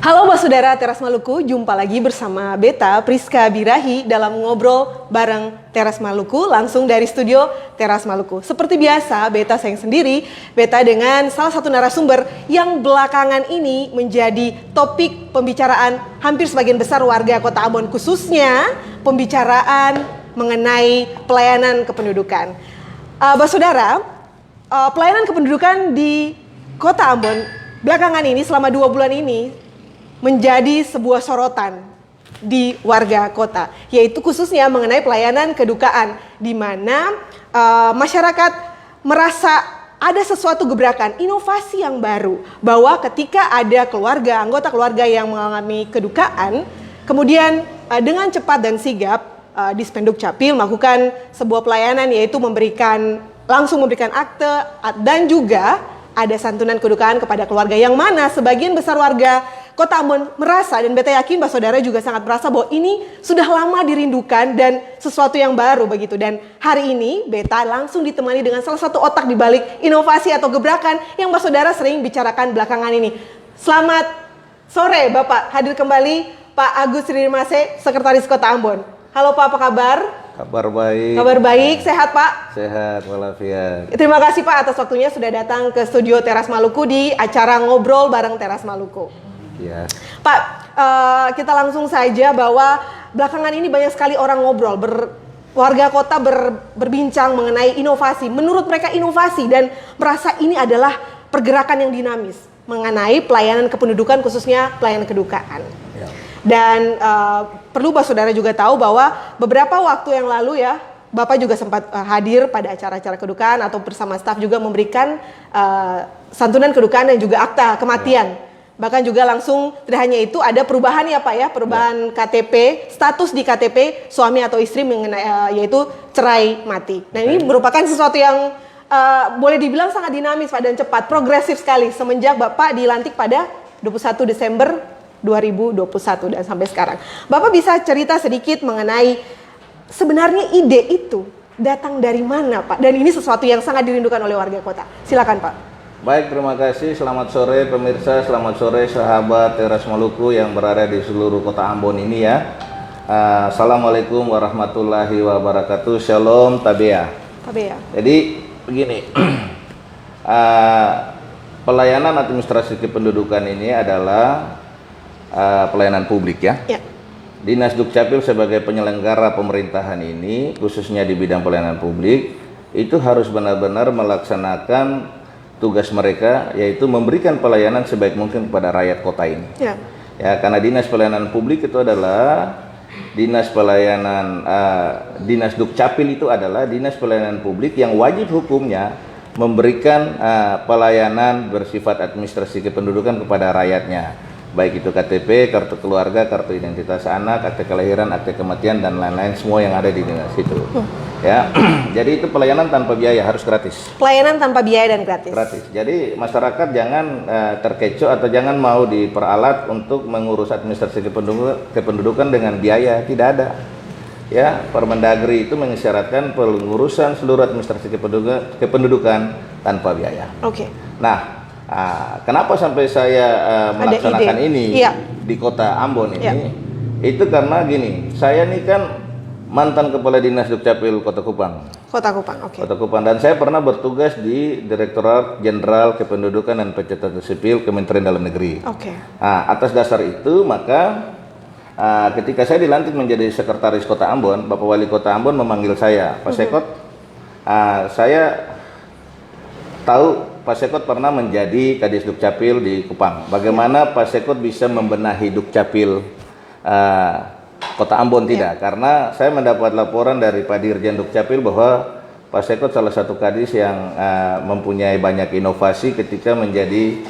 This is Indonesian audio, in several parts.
Halo Saudara Teras Maluku, jumpa lagi bersama Beta Priska Birahi dalam ngobrol bareng Teras Maluku langsung dari studio Teras Maluku. Seperti biasa, Beta sayang sendiri, Beta dengan salah satu narasumber yang belakangan ini menjadi topik pembicaraan hampir sebagian besar warga Kota Ambon, khususnya pembicaraan mengenai pelayanan kependudukan. Saudara, pelayanan kependudukan di Kota Ambon belakangan ini selama 2 bulan ini menjadi sebuah sorotan di warga kota, yaitu khususnya mengenai pelayanan kedukaan, di mana masyarakat merasa ada sesuatu gebrakan, inovasi yang baru, bahwa ketika ada keluarga, anggota keluarga yang mengalami kedukaan, kemudian dengan cepat dan sigap Dispenduk Capil melakukan sebuah pelayanan, yaitu langsung memberikan akte dan juga ada santunan kedukaan kepada keluarga, yang mana sebagian besar warga Kota Ambon merasa, dan Beta yakin Mbak Saudara juga sangat merasa bahwa ini sudah lama dirindukan dan sesuatu yang baru begitu. Dan hari ini Beta langsung ditemani dengan salah satu otak di balik inovasi atau gebrakan yang Mbak Saudara sering bicarakan belakangan ini. Selamat sore Bapak, hadir kembali Pak Agus Ridimase, Sekretaris Kota Ambon. Halo Pak, apa kabar? Kabar baik. Kabar baik, sehat Pak? Sehat walafiat. Terima kasih Pak atas waktunya sudah datang ke studio Teras Maluku di acara ngobrol bareng Teras Maluku. Ya. Pak, kita langsung saja bahwa belakangan ini banyak sekali orang ngobrol, warga kota berbincang mengenai inovasi. Menurut mereka inovasi dan merasa ini adalah pergerakan yang dinamis mengenai pelayanan kependudukan, khususnya pelayanan kedukaan. Ya. Dan perlu Pak Saudara juga tahu bahwa beberapa waktu yang lalu ya, Bapak juga sempat hadir pada acara-acara kedukaan atau bersama staf juga memberikan santunan kedukaan dan juga akta kematian. Ya. Bahkan juga langsung, tidak hanya itu, ada perubahan ya Pak ya, perubahan KTP, status di KTP suami atau istri mengenai yaitu cerai mati. Nah ini merupakan sesuatu yang boleh dibilang sangat dinamis Pak dan cepat, progresif sekali semenjak Bapak dilantik pada 21 Desember 2021 dan sampai sekarang. Bapak bisa cerita sedikit mengenai sebenarnya ide itu datang dari mana Pak? Dan ini sesuatu yang sangat dirindukan oleh warga kota. Silakan Pak. Baik, terima kasih. Selamat sore pemirsa, selamat sore sahabat Teras Maluku yang berada di seluruh Kota Ambon ini ya. Assalamualaikum warahmatullahi wabarakatuh. Shalom Tabea. Jadi begini, pelayanan administrasi kependudukan ini adalah pelayanan publik ya. Dinas Dukcapil sebagai penyelenggara pemerintahan ini, khususnya di bidang pelayanan publik, itu harus benar-benar melaksanakan tugas mereka, yaitu memberikan pelayanan sebaik mungkin kepada rakyat kota ini. Ya, karena dinas pelayanan publik itu adalah dinas pelayanan, dinas Dukcapil itu adalah dinas pelayanan publik yang wajib hukumnya memberikan pelayanan bersifat administrasi kependudukan kepada rakyatnya, baik itu KTP, kartu keluarga, kartu identitas anak, akte kelahiran, akte kematian, dan lain-lain, semua yang ada di dinas itu. Ya, jadi itu pelayanan tanpa biaya, harus gratis. Pelayanan tanpa biaya dan gratis. Gratis. Jadi masyarakat jangan terkecoh atau jangan mau diperalat untuk mengurus administrasi kependudukan dengan biaya, tidak ada. Ya, Permendagri itu mengisyaratkan pengurusan seluruh administrasi kependudukan tanpa biaya. Oke. Nah, kenapa sampai saya melaksanakan ini di Kota Ambon ini? Itu karena gini, saya ini kan mantan Kepala Dinas Dukcapil Kota Kupang. Kota Kupang, oke. Kota Kupang, dan saya pernah bertugas di Direktorat Jenderal Kependudukan dan Pencatatan Sipil Kementerian Dalam Negeri. Oke. Nah, atas dasar itu maka ketika saya dilantik menjadi Sekretaris Kota Ambon, Bapak Wali Kota Ambon memanggil saya, Pak Sekot. Saya tahu Pak Sekot pernah menjadi Kadis Dukcapil di Kupang. Bagaimana Pak Sekot bisa membenahi Dukcapil Kota Ambon? Tidak, karena saya mendapat laporan dari Pak Dirjen Dukcapil bahwa Pak Sekot salah satu kadis yang mempunyai banyak inovasi ketika menjadi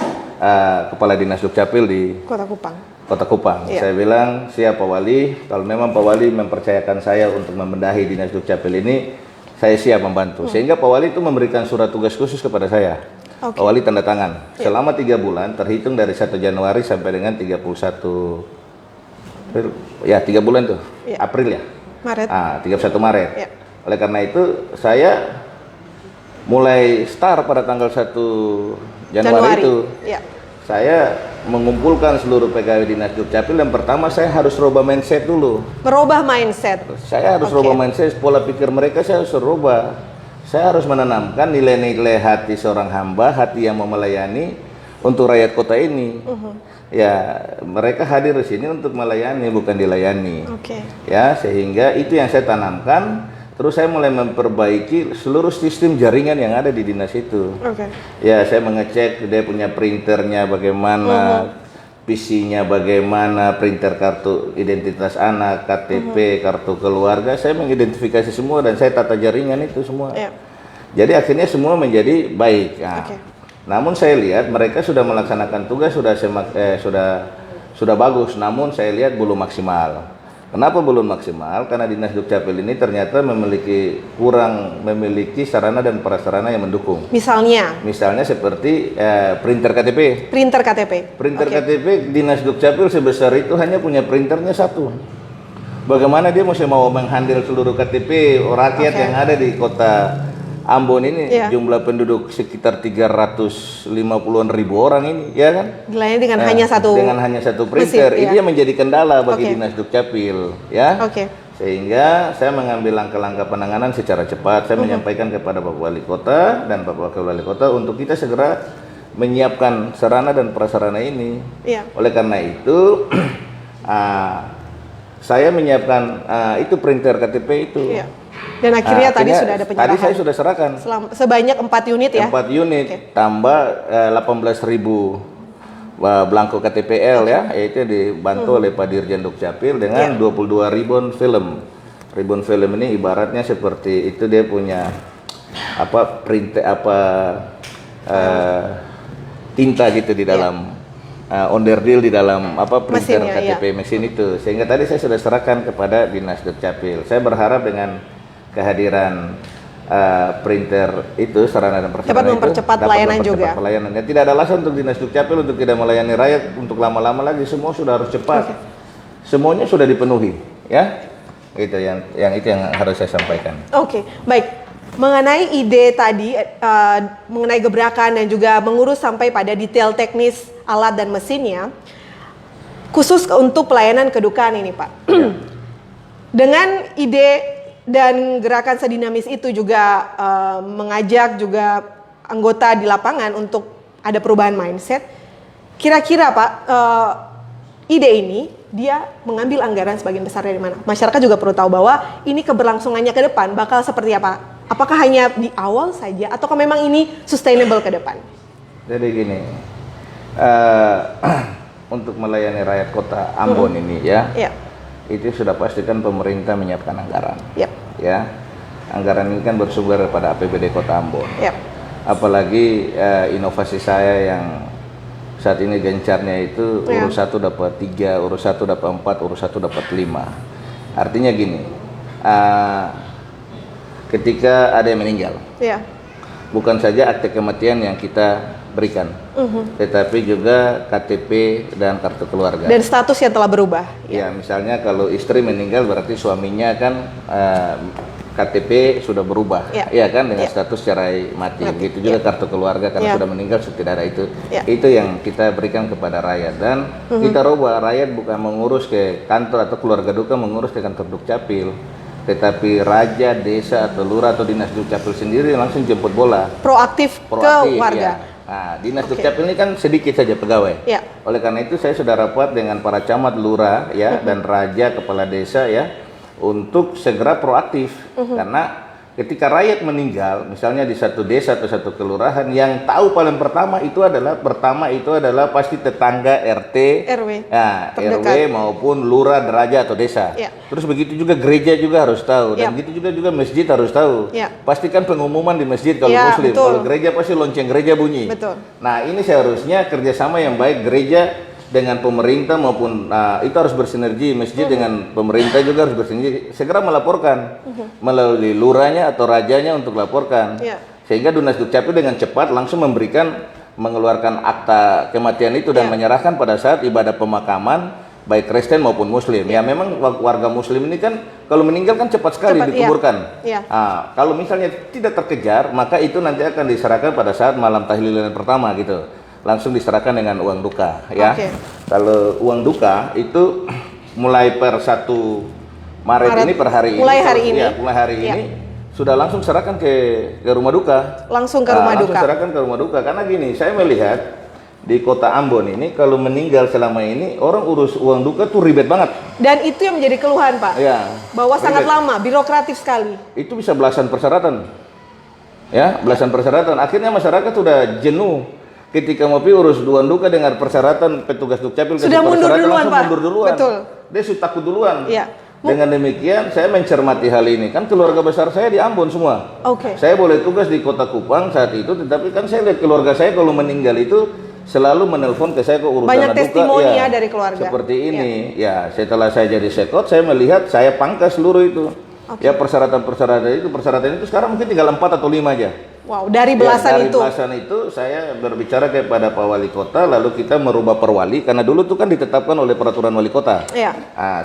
Kepala Dinas Dukcapil di Kota Kupang. Saya bilang, siap Pak Wali, kalau memang Pak Wali mempercayakan saya untuk membenahi Dinas Dukcapil ini, saya siap membantu. Sehingga Pak Wali itu memberikan surat tugas khusus kepada saya. Pak Wali tanda tangan selama 3 bulan, terhitung dari 1 Januari sampai dengan 31 ya, 3 bulan tuh, April ya, Maret. 31 Maret. Oleh karena itu saya mulai start pada tanggal 1 Januari itu, saya mengumpulkan seluruh pegawai Dinas Dukcapil, yang pertama saya harus rubah mindset dulu. Merubah mindset. Saya harus rubah mindset, pola pikir mereka saya harus rubah. Saya harus menanamkan nilai-nilai hati seorang hamba, hati yang mau melayani untuk rakyat kota ini. Ya, mereka hadir di sini untuk melayani, bukan dilayani. Ya, sehingga itu yang saya tanamkan. Terus saya mulai memperbaiki seluruh sistem jaringan yang ada di dinas itu. Ya, saya mengecek dia punya printernya bagaimana, PC-nya bagaimana, printer kartu identitas anak, KTP, kartu keluarga. Saya mengidentifikasi semua dan saya tata jaringan itu semua. Jadi akhirnya semua menjadi baik. Nah, namun saya lihat mereka sudah melaksanakan tugas sudah bagus, namun saya lihat belum maksimal. Kenapa belum maksimal? Karena Dinas Dukcapil ini ternyata kurang memiliki sarana dan prasarana yang mendukung. Misalnya seperti printer KTP. Printer KTP Dinas Dukcapil sebesar itu hanya punya printernya satu. Bagaimana dia mau menghandle seluruh KTP rakyat yang ada di kota Ambon ini, jumlah penduduk sekitar 350-an ribu orang ini, ya kan? Dilayani dengan hanya satu printer. Itu yang menjadi kendala bagi Dinas Dukcapil, ya. Sehingga saya mengambil langkah-langkah penanganan secara cepat. Saya menyampaikan kepada Bapak Wali Kota dan Bapak Wakil Wali Kota untuk kita segera menyiapkan sarana dan prasarana ini. Oleh karena itu, saya menyiapkan itu printer KTP itu. Dan akhirnya tadi sudah ada penyerahan. Tadi saya sudah serahkan. Sebanyak 4 unit ya? 4 unit, tambah 18.000 belangko KTPL ya, yaitu dibantu oleh Pak Dirjen Dukcapil dengan 22 ribbon film. Ribbon film ini ibaratnya seperti itu, dia punya tinta gitu di dalam onderdil di dalam printer KTP mesin itu. Sehingga tadi saya sudah serahkan kepada Dinas Dukcapil. Saya berharap dengan kehadiran printer itu, sarana dan prasarana dapat mempercepat pelayanan juga. Tidak ada alasan untuk Dinas Dukcapil untuk tidak melayani rakyat untuk lama-lama lagi. Semua sudah harus cepat. Semuanya sudah dipenuhi, ya. Itu yang harus saya sampaikan. Baik. Mengenai ide tadi, mengenai gebrakan dan juga mengurus sampai pada detail teknis alat dan mesinnya, khusus untuk pelayanan kedukaan ini, Pak. Dengan ide dan gerakan sedinamis itu juga mengajak juga anggota di lapangan untuk ada perubahan mindset. Kira-kira Pak, ide ini dia mengambil anggaran sebagian besar dari mana? Masyarakat juga perlu tahu bahwa ini keberlangsungannya ke depan bakal seperti apa? Apakah hanya di awal saja ataukah memang ini sustainable ke depan? Jadi gini, untuk melayani rakyat kota Ambon ini ya. Itu sudah pastikan pemerintah menyiapkan anggaran. Ya, anggaran ini kan bersumber pada APBD Kota Ambon. Apalagi inovasi saya yang saat ini gencarnya itu urus 1 dapat 3, urus 1 dapat 4, urus 1 dapat 5. Artinya gini, ketika ada yang meninggal, bukan saja akte kematian yang kita berikan, tetapi juga KTP dan kartu keluarga. Dan status yang telah berubah. Ya, misalnya kalau istri meninggal berarti suaminya kan KTP sudah berubah, ya kan, dengan status cerai mati. Begitu juga kartu keluarga karena sudah meninggal tidak ada itu. Itu yang kita berikan kepada rakyat dan kita rubah, rakyat bukan mengurus ke kantor atau keluarga duka mengurus ke kantor Dukcapil, tetapi raja, desa atau lurah atau Dinas Dukcapil sendiri langsung jemput bola. Proaktif ke warga. Nah, Dinas Dukcapil ini kan sedikit saja pegawai. Oleh karena itu saya sudah rapat dengan para camat, lurah ya dan raja, kepala desa ya untuk segera proaktif. Karena ketika rakyat meninggal, misalnya di satu desa atau satu kelurahan, yang tahu paling pertama itu adalah pasti tetangga, RT, RW maupun lurah, raja atau desa. Terus begitu juga gereja juga harus tahu, dan begitu juga masjid harus tahu. Pastikan pengumuman di masjid kalau Muslim, kalau gereja pasti lonceng gereja bunyi. Nah, ini seharusnya kerjasama yang baik gereja dengan pemerintah maupun itu harus bersinergi, masjid dengan pemerintah juga harus bersinergi, segera melaporkan melalui lurahnya atau rajanya untuk laporkan, sehingga Dinas Dukcapil dengan cepat langsung mengeluarkan akta kematian itu dan menyerahkan pada saat ibadah pemakaman baik Kristen maupun Muslim. Ya memang warga Muslim ini kan kalau meninggal kan cepat sekali dikuburkan. Kalau misalnya tidak terkejar, maka itu nanti akan diserahkan pada saat malam tahlilan pertama gitu. langsung diserahkan dengan uang duka ya. Oke. Kalau uang duka itu mulai per 1 Maret ini per hari mulai ini. hari ini. Ya, mulai hari Ya. ini sudah langsung serahkan ke rumah duka. Langsung ke rumah Langsung duka. serahkan ke rumah duka karena gini, saya melihat di kota Ambon ini kalau meninggal selama ini orang urus uang duka tuh ribet banget. Dan itu yang menjadi keluhan Pak. Ya. Bahwa sangat Ribet. lama, birokratif sekali. Itu bisa belasan persyaratan. Ya, belasan persyaratan. Akhirnya masyarakat sudah jenuh ketika mau urus uang duka dengan persyaratan petugas Dukcapil Sudah mundur persyaratan, duluan, langsung Pak. mundur duluan. Betul. Dia sudah takut duluan. Iya. Dengan demikian saya mencermati hal ini. Kan keluarga besar saya di Ambon semua. Oke. Saya boleh tugas di Kota Kupang saat itu, tetapi kan saya lihat keluarga saya kalau meninggal itu selalu menelpon ke saya ke urusan Banyak duka. testimoni ya dari keluarga. Seperti ini. Ya, setelah saya jadi sekot, saya melihat saya pangkas seluruh itu. Ya, persyaratan itu sekarang mungkin tinggal 4 atau 5 aja. Wow, dari Ya, belasan dari itu. belasan itu saya berbicara kepada Pak Wali Kota, lalu kita merubah perwali karena dulu itu kan ditetapkan oleh peraturan wali kota. Iya.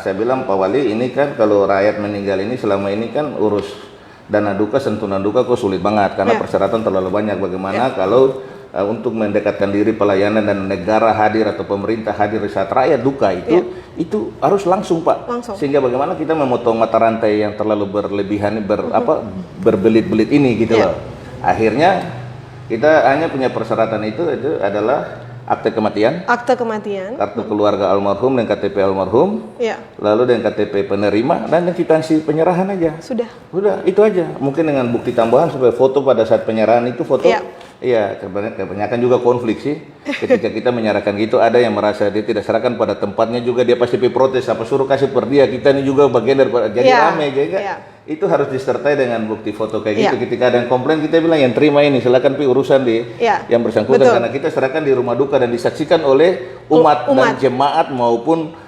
Saya bilang Pak Wali ini kan kalau rakyat meninggal ini selama ini kan urus dana duka, santunan duka kok sulit banget karena Iya. persyaratan terlalu banyak. Bagaimana kalau untuk mendekatkan diri pelayanan dan negara hadir atau pemerintah hadir di saat rakyat duka itu harus langsung Pak. Langsung. Sehingga bagaimana kita memotong mata rantai yang terlalu berlebihan berbelit-belit ini gitu Iya. loh. Akhirnya kita hanya punya persyaratan itu adalah akte kematian, Akte kematian. kartu keluarga almarhum dan KTP almarhum, Iya. lalu dan KTP penerima dan kwitansi penyerahan aja. Sudah. Udah, itu aja. Mungkin dengan bukti tambahan supaya foto pada saat penyerahan itu foto. Iya. Iya, kebanyakan juga konflik sih. Ketika kita menyerahkan gitu, ada yang merasa dia tidak serahkan pada tempatnya juga dia pasti protes apa suruh kasih per dia. Kita ini juga bagian daripada jadi Iya. rame, jadi Iya. itu harus disertai dengan bukti foto kayak Iya. gitu. Ketika ada yang komplain kita bilang yang terima ini silakan pi urusan di Iya. yang bersangkutan Betul. karena kita serahkan di rumah duka dan disaksikan oleh umat. Dan jemaat maupun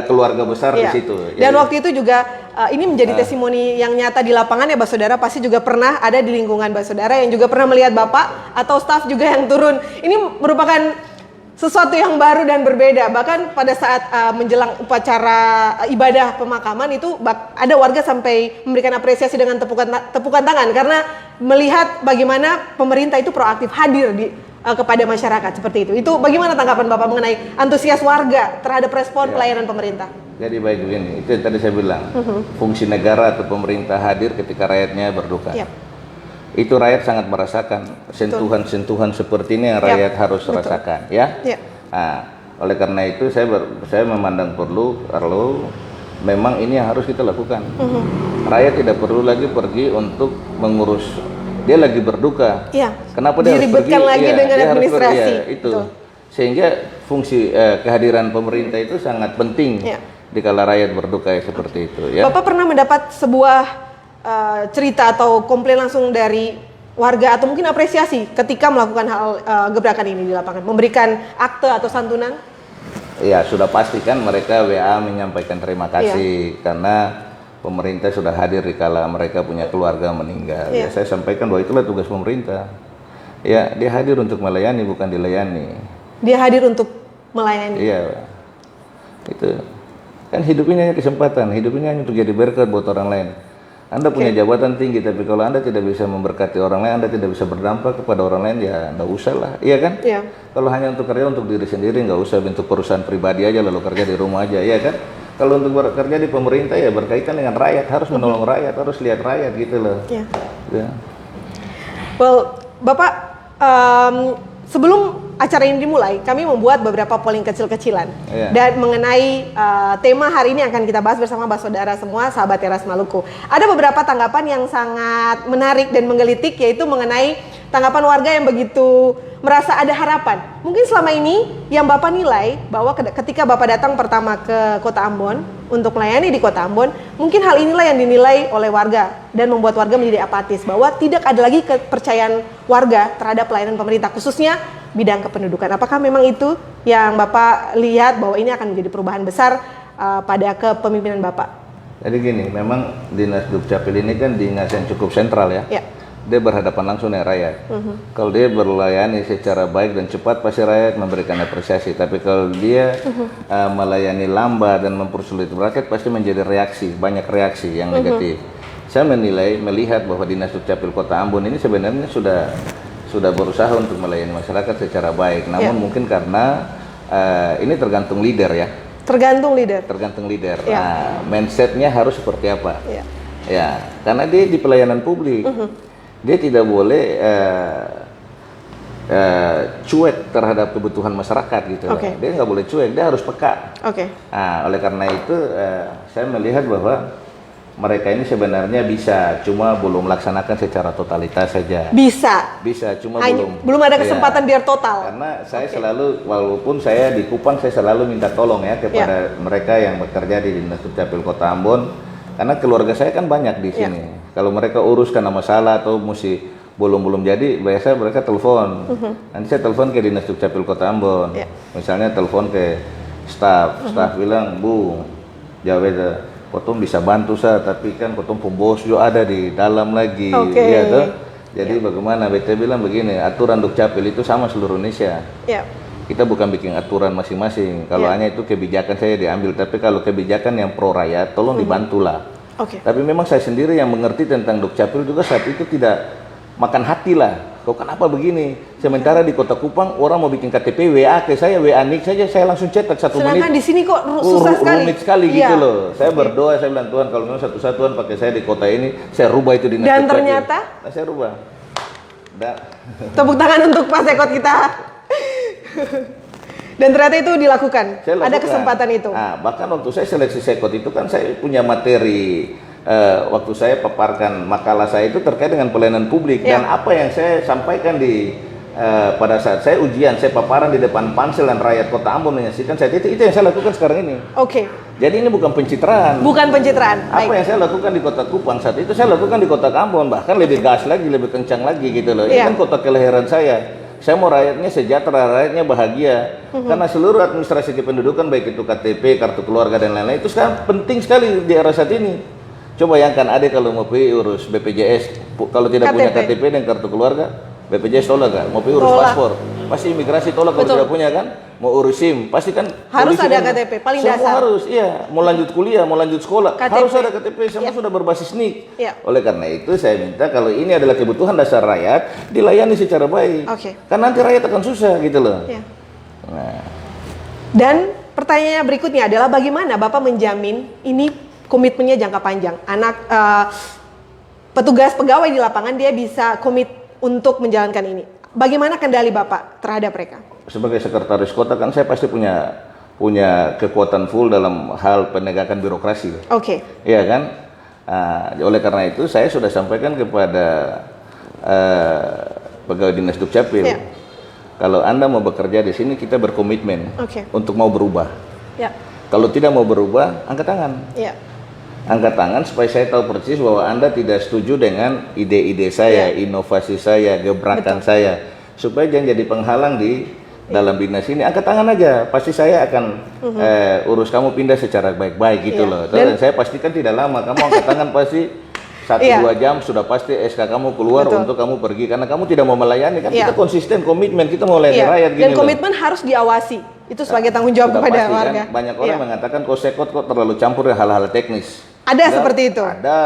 keluarga besar Iya. di situ. Dan waktu itu juga ini menjadi testimoni yang nyata di lapangan ya Mbak Saudara, pasti juga pernah ada di lingkungan Mbak Saudara yang juga pernah melihat Bapak atau staf juga yang turun. Ini merupakan sesuatu yang baru dan berbeda. Bahkan pada saat menjelang upacara ibadah pemakaman itu ada warga sampai memberikan apresiasi dengan tepukan tangan karena melihat bagaimana pemerintah itu proaktif hadir kepada masyarakat seperti itu. Itu bagaimana tanggapan Bapak mengenai antusias warga terhadap respon pelayanan pemerintah? Jadi baik begini, itu yang tadi saya bilang, fungsi negara atau pemerintah hadir ketika rakyatnya berduka. Yap. Itu rakyat sangat merasakan sentuhan-sentuhan seperti ini yang rakyat harus rasakan, ya. Yap. Nah, oleh karena itu saya memandang perlu memang ini yang harus kita lakukan. Rakyat tidak perlu lagi pergi untuk mengurus. Dia lagi berduka. Iya. Kenapa dia harus pergi? Diribetkan lagi dengan dia harus administrasi. pergi, itu. Betul. Sehingga fungsi kehadiran pemerintah itu sangat penting Iya. dikala rakyat berduka seperti itu. Ya. Bapak pernah mendapat sebuah cerita atau komplain langsung dari warga atau mungkin apresiasi ketika melakukan hal gebrakan ini di lapangan, memberikan akte atau santunan? Ya sudah pasti kan mereka WA menyampaikan terima kasih karena pemerintah sudah hadir di kala mereka punya keluarga meninggal. Ya saya sampaikan bahwa itulah tugas pemerintah. Ya dia hadir untuk melayani bukan dilayani. Dia hadir untuk melayani. Iya. Itu kan hidup ini hanya kesempatan, hidup ini hanya untuk jadi berkat buat orang lain. Anda punya jabatan tinggi, tapi kalau Anda tidak bisa memberkati orang lain, Anda tidak bisa berdampak kepada orang lain, ya nggak usah lah, iya kan? Iya. Kalau hanya untuk kerja untuk diri sendiri, nggak usah bentuk perusahaan pribadi aja lalu kerja di rumah aja, iya kan? Kalau untuk bekerja di pemerintah ya berkaitan dengan rakyat, harus menolong rakyat, harus lihat rakyat gitu loh. Iya. Ya. Well, Bapak, sebelum acara ini dimulai, kami membuat beberapa polling kecil-kecilan. Dan mengenai tema hari ini akan kita bahas bersama Saudara semua, sahabat Teras Maluku. Ada beberapa tanggapan yang sangat menarik dan menggelitik, yaitu mengenai tanggapan warga yang begitu merasa ada harapan. Mungkin selama ini yang Bapak nilai bahwa ketika Bapak datang pertama ke Kota Ambon untuk melayani di Kota Ambon, mungkin hal inilah yang dinilai oleh warga dan membuat warga menjadi apatis bahwa tidak ada lagi kepercayaan warga terhadap pelayanan pemerintah, khususnya bidang kependudukan. Apakah memang itu yang Bapak lihat bahwa ini akan menjadi perubahan besar pada kepemimpinan Bapak? Jadi gini, memang Dinas Dukcapil ini kan dinas yang cukup sentral ya. Ya. Dia berhadapan langsung dengan rakyat. Kalau dia melayani secara baik dan cepat, pasti rakyat memberikan apresiasi. Tapi kalau dia melayani lambat dan mempersulit rakyat, pasti menjadi banyak reaksi yang negatif. Saya melihat bahwa Dinas Dukcapil Kota Ambon ini sebenarnya sudah sudah berusaha untuk melayani masyarakat secara baik. Namun mungkin karena ini tergantung leader ya. Tergantung leader. Tergantung leader. Ya. Nah, mindsetnya harus seperti apa? Ya. Ya, karena dia di pelayanan publik, dia tidak boleh cuek terhadap kebutuhan masyarakat gitu. Oke. Dia nggak boleh cuek, dia harus peka. Oke. Nah, oleh karena itu saya melihat bahwa mereka ini sebenarnya bisa, cuma belum melaksanakan secara totalitas saja. Bisa, cuma belum ada kesempatan biar total. Karena saya selalu, walaupun saya di Kupang, saya selalu minta tolong ya kepada mereka yang bekerja di Dinas Dukcapil Kota Ambon, karena keluarga saya kan banyak di sini. Kalau mereka urus karena masalah atau mesti belum jadi, biasa mereka telepon. Nanti saya telepon ke Dinas Dukcapil Kota Ambon. Misalnya telepon ke staf bilang, Bu, jawab Kotong bisa bantu saya, tapi kan Kotong pembos juga ada di dalam lagi. Iya tuh. Jadi bagaimana? BT bilang begini, aturan Dukcapil itu sama seluruh Indonesia. Kita bukan bikin aturan masing-masing. Kalau hanya itu kebijakan saya diambil, tapi kalau kebijakan yang pro rakyat, tolong dibantulah. Tapi memang saya sendiri yang mengerti tentang Dukcapil juga saat itu tidak makan hati lah. Kok kenapa begini? Sementara di Kota Kupang orang mau bikin KTP, WA ke saya, WA nik saja, saya langsung cetak 1 menit. Sedangkan di sini kok susah sekali. Rumit sekali gitu loh. Saya berdoa, saya bilang Tuhan, kalau memang satu-satu Tuhan pakai saya di kota ini, saya rubah itu di Dan ternyata? Nah, saya rubah. Tepuk tangan untuk Pak Sekot kita. Dan ternyata itu dilakukan. Ada kesempatan itu. Nah, bahkan waktu saya seleksi Sekot itu kan saya punya materi. Waktu saya paparkan makalah saya itu terkait dengan pelayanan publik dan apa yang saya sampaikan di pada saat saya ujian, saya paparan di depan pansel dan rakyat Kota Ambon menyaksikan saat itu yang saya lakukan sekarang ini. Jadi ini bukan pencitraan. Bukan pencitraan. Apa yang saya lakukan di Kota Kupang saat itu saya lakukan di Kota Ambon, bahkan lebih gas lagi, lebih kencang lagi gitu loh. Ini kan kota kelahiran saya. Saya mau rakyatnya sejahtera, rakyatnya bahagia. Karena seluruh administrasi kependudukan, baik itu KTP, kartu keluarga dan lain-lain, itu sekarang penting sekali di era saat ini. Coba bayangkan adik kalau mau pergi urus BPJS, kalau tidak punya KTP dan kartu keluarga, BPJS tolak kan? Mau pergi urus paspor, pasti imigrasi tolak kalau tidak punya kan? Mau urus SIM, pasti kan harus ada KTP, paling semua dasar. Harus, iya. Mau lanjut kuliah, mau lanjut sekolah, harus ada KTP, semua sudah berbasis NIK. Oleh karena itu saya minta kalau ini adalah kebutuhan dasar rakyat, dilayani secara baik. Karena nanti rakyat akan susah gitu loh. Nah. Dan pertanyaannya berikutnya adalah bagaimana Bapak menjamin ini komitmennya jangka panjang, petugas pegawai di lapangan dia bisa komit untuk menjalankan ini. Bagaimana kendali Bapak terhadap mereka? Sebagai sekretaris kota kan saya pasti punya kekuatan full dalam hal penegakan birokrasi. Iya kan? Oleh karena itu saya sudah sampaikan kepada pegawai Dinas Dukcapil, kalau Anda mau bekerja di sini kita berkomitmen untuk mau berubah. Kalau tidak mau berubah, angkat tangan. Angkat tangan supaya saya tahu persis bahwa Anda tidak setuju dengan ide-ide saya, inovasi saya, gebrakan saya. Supaya jangan jadi penghalang di dalam dinas ini. Angkat tangan aja, pasti saya akan urus kamu pindah secara baik-baik gitu loh. Dan saya pastikan tidak lama, kamu angkat tangan pasti 1-2 jam sudah pasti SK kamu keluar untuk kamu pergi. Karena kamu tidak mau melayani, kan kita konsisten, komitmen, kita mau melayani rakyat gini. Dan komitmen harus diawasi, itu sebagai tanggung jawab kepada warga. Kan? Banyak orang mengatakan kok Sekot kok terlalu campur dengan hal-hal teknis. Ada seperti itu? Ada,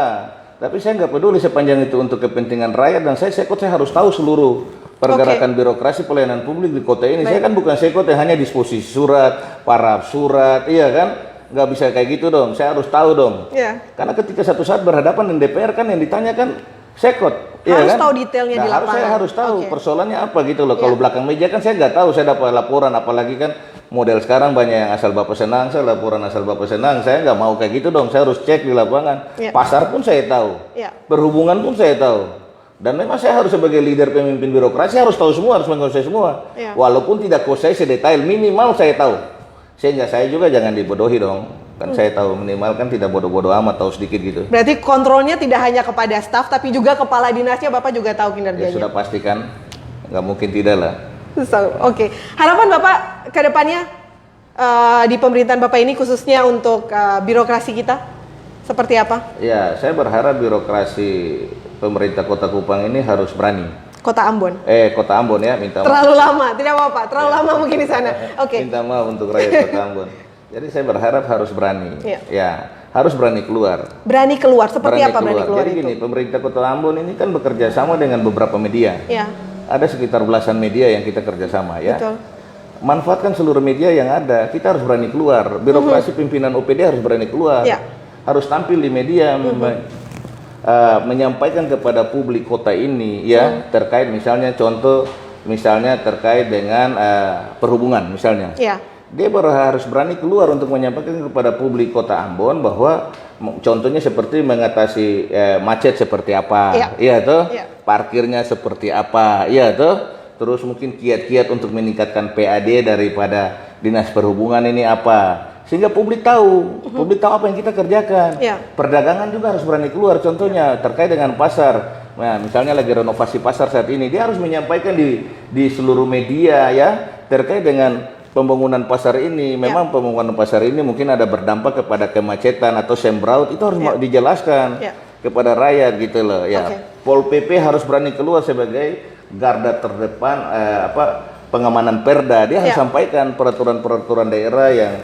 tapi saya nggak peduli sepanjang itu untuk kepentingan rakyat dan saya Sekot saya harus tahu seluruh pergerakan birokrasi pelayanan publik di kota ini. Saya kan bukan Sekot yang hanya disposisi surat, paraf surat, iya kan? Nggak bisa kayak gitu dong, saya harus tahu dong. Karena ketika satu saat berhadapan dengan DPR kan yang ditanyakan Sekot. Harus tahu detailnya di lapangan. Saya harus tahu persoalannya apa gitu loh. Kalau belakang meja kan saya nggak tahu, saya dapat laporan, apalagi kan model sekarang banyak yang asal Bapak senang, saya laporan asal Bapak senang. Saya nggak mau kayak gitu dong, saya harus cek di lapangan. Pasar pun saya tahu, perhubungan pun saya tahu. Dan memang saya harus sebagai leader pemimpin birokrasi harus tahu semua, harus menguasai semua. Walaupun tidak kuasai sedetail, minimal saya tahu. Sehingga saya juga jangan dibodohi dong. Kan saya tahu minimal kan tidak bodoh-bodoh amat, tahu sedikit gitu. Berarti kontrolnya tidak hanya kepada staf, tapi juga kepala dinasnya Bapak juga tahu kinerjanya. Ya sudah pastikan, nggak mungkin tidak lah. Harapan Bapak ke depannya di pemerintahan Bapak ini khususnya untuk birokrasi kita seperti apa? Ya, saya berharap birokrasi pemerintah Kota Kupang ini harus berani. Kota Ambon. Kota Ambon ya, minta maaf. Terlalu lama, tidak apa-apa. Terlalu lama mungkin di sana. Minta maaf untuk rakyat Kota Ambon. Jadi saya berharap harus berani. Ya, harus berani keluar. Berani keluar, seperti apa berani keluar Jadi itu? gini, pemerintah Kota Ambon ini kan bekerja sama dengan beberapa media. ada sekitar belasan media yang kita kerjasama ya. Betul. Manfaatkan seluruh media yang ada. Kita harus berani keluar. Birokrasi pimpinan OPD harus berani keluar. Ya. Harus tampil di media, menyampaikan kepada publik kota ini ya terkait misalnya contoh misalnya terkait dengan perhubungan misalnya. Ya. Dia harus berani keluar untuk menyampaikan kepada publik kota Ambon bahwa contohnya seperti mengatasi macet seperti apa, iya toh, parkirnya seperti apa, iya toh, terus mungkin kiat-kiat untuk meningkatkan PAD daripada dinas perhubungan ini apa, sehingga publik tahu apa yang kita kerjakan. Perdagangan juga harus berani keluar, contohnya terkait dengan pasar. Nah, misalnya lagi renovasi pasar saat ini, dia harus menyampaikan di seluruh media ya terkait dengan pembangunan pasar ini. Memang pembangunan pasar ini mungkin ada berdampak kepada kemacetan atau sembraut, itu harus dijelaskan kepada rakyat gitu loh ya. Pol PP harus berani keluar sebagai garda terdepan pengamanan perda. Dia harus sampaikan peraturan-peraturan daerah yang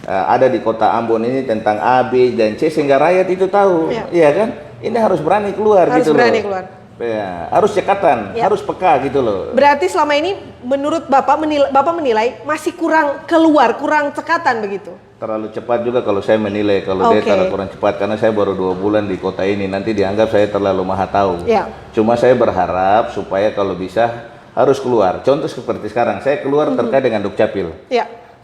ada di kota Ambon ini tentang A, B, dan C sehingga rakyat itu tahu. Iya kan? Ini harus berani keluar gitu loh. Ya, harus cekatan, harus peka gitu loh. Berarti selama ini menurut Bapak menilai masih kurang keluar, kurang cekatan begitu? Terlalu cepat juga kalau saya menilai, kalau dia terlalu kurang cepat karena saya baru 2 bulan di kota ini, nanti dianggap saya terlalu maha tahu. Cuma saya berharap supaya kalau bisa harus keluar. Contoh seperti sekarang, saya keluar terkait dengan Dukcapil.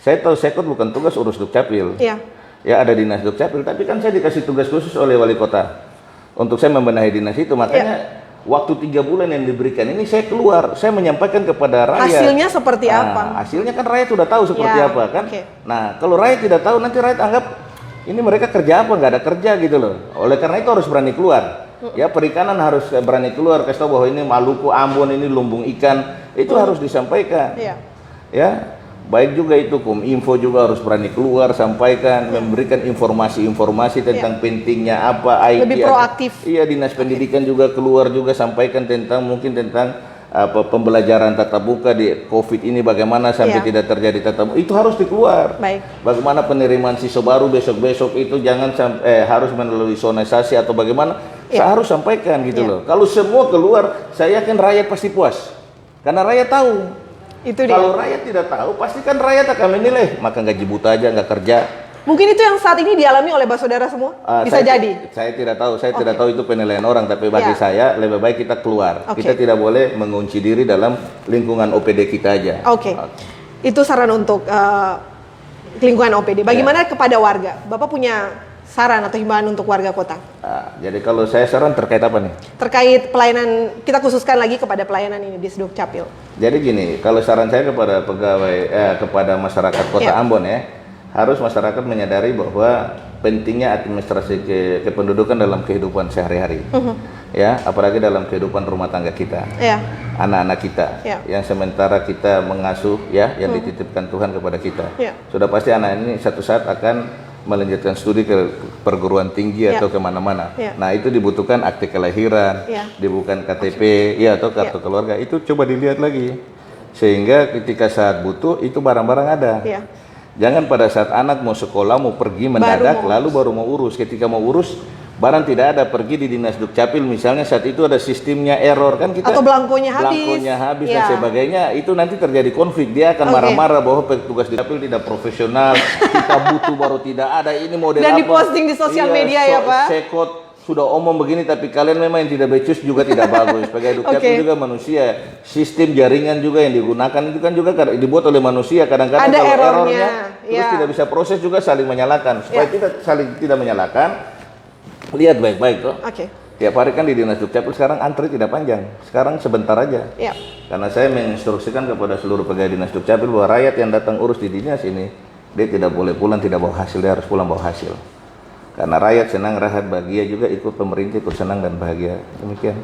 Saya tahu Sekot bukan tugas urus Dukcapil. Ya ada dinas Dukcapil, tapi kan saya dikasih tugas khusus oleh wali kota untuk saya membenahi dinas itu, makanya waktu 3 bulan yang diberikan ini saya keluar, saya menyampaikan kepada rakyat. Hasilnya seperti apa? Hasilnya kan rakyat sudah tahu seperti apa kan. Nah kalau rakyat tidak tahu, nanti rakyat anggap ini mereka kerja apa, nggak ada kerja gitu loh. Oleh karena itu harus berani keluar. Ya perikanan harus berani keluar, kasih tahu bahwa ini Maluku, Ambon, ini lumbung ikan, itu harus disampaikan. Ya. Baik juga itu Kominfo juga harus berani keluar, sampaikan, memberikan informasi-informasi tentang pentingnya apa, IT. Lebih proaktif. Iya, dinas pendidikan juga keluar juga sampaikan tentang mungkin tentang pembelajaran tatap muka di COVID ini bagaimana sampai tidak terjadi tatap muka. Itu harus dikeluar. Bagaimana penerimaan siswa baru besok-besok itu jangan sampai harus melalui sonisasi atau bagaimana. Saya harus sampaikan gitu loh. Kalau semua keluar, saya yakin rakyat pasti puas. Karena rakyat tahu. Kalau rakyat tidak tahu, pasti kan rakyat akan menilai, maka gaji buta aja nggak kerja. Mungkin itu yang saat ini dialami oleh saudara semua? Bisa jadi? Saya tidak tahu, tidak tahu itu penilaian orang, tapi bagi saya lebih baik kita keluar. Kita tidak boleh mengunci diri dalam lingkungan OPD kita aja. Itu saran untuk lingkungan OPD. Bagaimana kepada warga? Bapak punya saran atau himbauan untuk warga kota? Jadi kalau saya saran terkait apa nih? Terkait pelayanan, kita khususkan lagi kepada pelayanan ini di Dukcapil. Jadi gini, kalau saran saya kepada pegawai, kepada masyarakat kota Ambon ya, harus masyarakat menyadari bahwa pentingnya administrasi kependudukan dalam kehidupan sehari-hari. Ya, apalagi dalam kehidupan rumah tangga kita, anak-anak kita, yang sementara kita mengasuh ya, yang dititipkan Tuhan kepada kita. Sudah pasti anak ini satu saat akan melanjutkan studi ke perguruan tinggi atau kemana-mana. Nah itu dibutuhkan akte kelahiran, dibutuhkan KTP, atau kartu keluarga. Itu coba dilihat lagi, sehingga ketika saat butuh itu barang-barang ada. Jangan pada saat anak mau sekolah, mau pergi mendadak, lalu baru mau urus. Ketika mau urus, barang tidak ada, pergi di dinas Dukcapil misalnya, saat itu ada sistemnya error kan kita, atau belangkonya habis dan sebagainya, itu nanti terjadi konflik. Dia akan marah-marah bahwa petugas Dukcapil tidak profesional, kita butuh baru tidak ada, ini model dan apa, diposting di sosial media ya Pak. Sekot sudah omong begini, tapi kalian memang yang tidak becus juga tidak bagus. Sebagai Dukcapil juga manusia, sistem jaringan juga yang digunakan itu kan juga dibuat oleh manusia, kadang-kadang kalau errornya terus tidak bisa proses juga saling menyalahkan. Supaya kita saling tidak menyalahkan, lihat baik-baik tuh. Tiap hari kan di dinas Dukcapil sekarang antri tidak panjang, sekarang sebentar aja. Karena saya menginstruksikan kepada seluruh pegawai dinas Dukcapil bahwa rakyat yang datang urus di dinas ini, dia tidak boleh pulang tidak bawa hasil, dia harus pulang bawa hasil. Karena rakyat senang, rakyat bahagia juga, ikut pemerintah ikut senang dan bahagia. Demikian.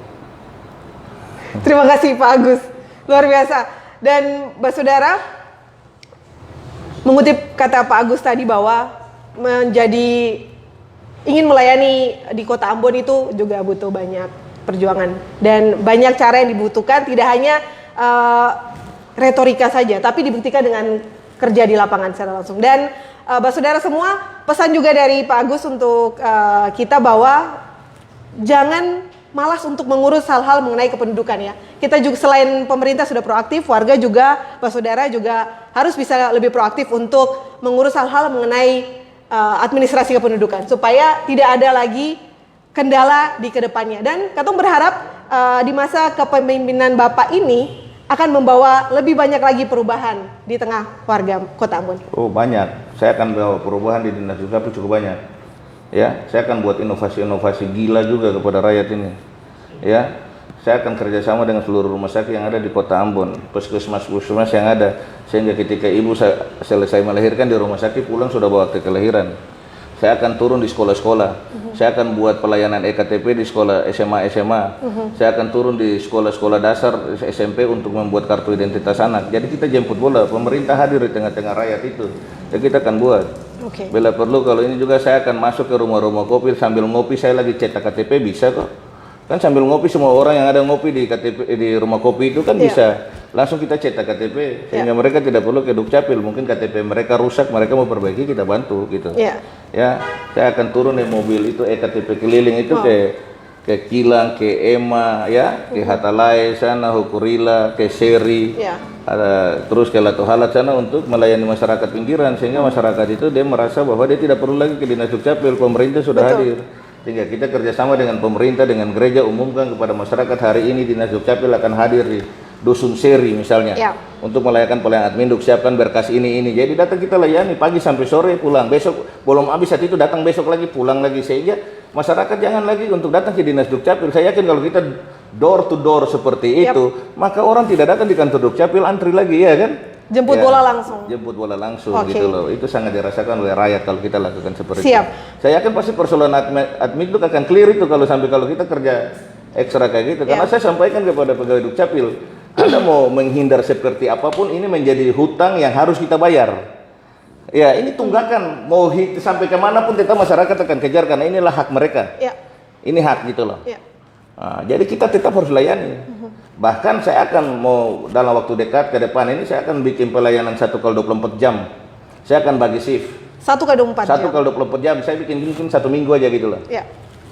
Terima kasih Pak Agus, luar biasa. Dan Mbak Saudara, mengutip kata Pak Agus tadi bahwa ingin melayani di kota Ambon itu juga butuh banyak perjuangan dan banyak cara yang dibutuhkan, tidak hanya retorika saja, tapi dibuktikan dengan kerja di lapangan secara langsung. Dan saudara semua, pesan juga dari Pak Agus untuk kita bahwa jangan malas untuk mengurus hal-hal mengenai kependudukan ya. Kita juga selain pemerintah sudah proaktif, warga juga, Pak Saudara juga harus bisa lebih proaktif untuk mengurus hal-hal mengenai administrasi kependudukan supaya tidak ada lagi kendala di kedepannya. Dan Katong berharap di masa kepemimpinan Bapak ini akan membawa lebih banyak lagi perubahan di tengah warga Kota Ambon. Oh banyak, saya akan bawa perubahan di Dinas Dukcapil cukup banyak. Ya, saya akan buat inovasi-inovasi gila juga kepada rakyat ini. Ya, saya akan kerjasama dengan seluruh rumah sakit yang ada di Kota Ambon, puskesmas-puskesmas yang ada, sehingga ketika ibu selesai melahirkan di rumah sakit pulang sudah bawa akte kelahiran. Saya akan turun di sekolah-sekolah. Saya akan buat pelayanan EKTP di sekolah SMA. Saya akan turun di sekolah-sekolah dasar SMP untuk membuat kartu identitas anak. Jadi kita jemput bola, pemerintah hadir di tengah-tengah rakyat itu. Dan kita akan buat. Bila perlu kalau ini juga saya akan masuk ke rumah-rumah kopi sambil ngopi, saya lagi cetak KTP bisa kok. Kan sambil ngopi semua orang yang ada ngopi di KTP di rumah kopi itu kan bisa. Langsung kita cetak KTP sehingga mereka tidak perlu ke Dukcapil. Mungkin KTP mereka rusak, mereka mau perbaiki, kita bantu gitu. Ya, saya akan turun di mobil itu KTP keliling itu ke Kilang, ke Ema, ya, ke Hatalai sana, Hukurila, ke Seri, terus ke Latohalat sana untuk melayani masyarakat pinggiran sehingga masyarakat itu dia merasa bahwa dia tidak perlu lagi ke Dinas Dukcapil, pemerintah sudah hadir. Sehingga kita kerjasama dengan pemerintah, dengan gereja umumkan kepada masyarakat hari ini Dinas Dukcapil akan hadir di Dusun Seri misalnya untuk melayakan pelayanan adminduk, siapkan berkas ini. Jadi datang kita layani pagi sampai sore, pulang besok belum habis saat itu datang besok lagi, pulang lagi, sehingga masyarakat jangan lagi untuk datang ke Dinas Dukcapil. Saya yakin kalau kita door to door seperti itu, maka orang tidak datang di kantor Dukcapil, antri lagi ya kan? Jemput bola langsung. Jemput bola langsung gitu loh. Itu sangat dirasakan oleh rakyat kalau kita lakukan seperti itu. Saya yakin pasti persoalan adminduk akan clear itu kalau kita kerja ekstra kayak gitu. Karena saya sampaikan kepada pegawai Dukcapil, Anda mau menghindar seperti apapun, ini menjadi hutang yang harus kita bayar. Ya, ini tunggakan, mau sampai kemanapun tetap masyarakat akan kejar karena inilah hak mereka. Ini hak gitu loh. Nah, jadi kita tetap harus layani. Bahkan saya akan mau dalam waktu dekat ke depan ini saya akan bikin pelayanan 1x24 jam. Saya akan bagi shift. 1x24 jam. 1x24 jam. Saya bikin mungkin 1 minggu aja gitu loh.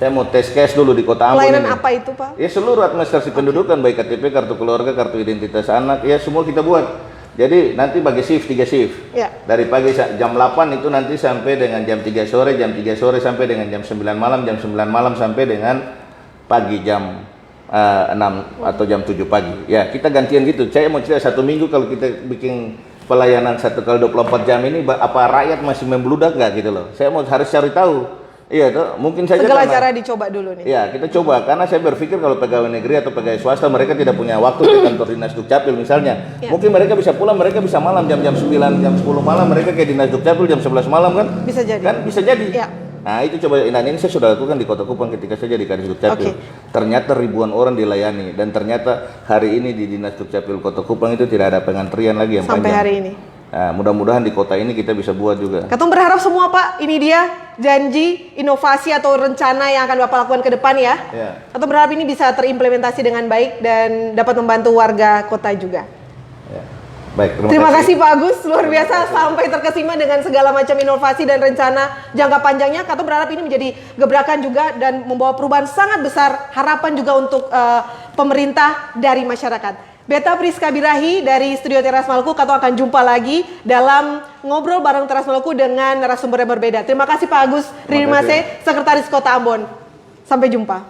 Saya mau tes case dulu di Kota Ambon. Pelayanan apa itu, Pak? Ya seluruh administrasi pendudukan, baik KTP, kartu keluarga, kartu identitas anak, ya semua kita buat. Jadi nanti bagi shift, 3 shift. Dari pagi jam 8 itu nanti sampai dengan jam 3 sore, jam 3 sore sampai dengan jam 9 malam, jam 9 malam sampai dengan pagi jam 6 atau jam 7 pagi. Ya, kita gantian gitu. Saya mau cerita 1 minggu kalau kita bikin pelayanan 1x24 jam ini, apa rakyat masih membludak nggak gitu loh. Saya harus cari tahu. Iya, tuh mungkin saja segala cara dicoba dulu nih. Ya, kita coba karena saya berpikir kalau pegawai negeri atau pegawai swasta mereka tidak punya waktu ke kantor Dinas Dukcapil misalnya. Mungkin mereka bisa pulang, mereka bisa malam jam 9, jam 10 malam mereka ke Dinas Dukcapil jam 11 malam kan? Bisa jadi. Kan bisa jadi. Nah, itu coba ini saya sudah lakukan di Kota Kupang ketika saya jadi Kadis Dukcapil. Ternyata ribuan orang dilayani dan ternyata hari ini di Dinas Dukcapil Kota Kupang itu tidak ada pengantrian lagi yang sampai panjang. Hari ini. Nah, mudah-mudahan di kota ini kita bisa buat juga. Katong berharap semua Pak, ini dia janji, inovasi atau rencana yang akan Bapak lakukan ke depan ya. Katong berharap ini bisa terimplementasi dengan baik dan dapat membantu warga kota juga. Baik, terima kasih Pak Agus, luar biasa sampai terkesima dengan segala macam inovasi dan rencana jangka panjangnya. Katong berharap ini menjadi gebrakan juga dan membawa perubahan sangat besar, harapan juga untuk pemerintah dari masyarakat. Beta Priska Birahi dari Studio Teras Maluku, Katong akan jumpa lagi dalam ngobrol bareng Teras Maluku dengan narasumber yang berbeda. Terima kasih Pak Agus Rinimase, Sekretaris Kota Ambon. Sampai jumpa.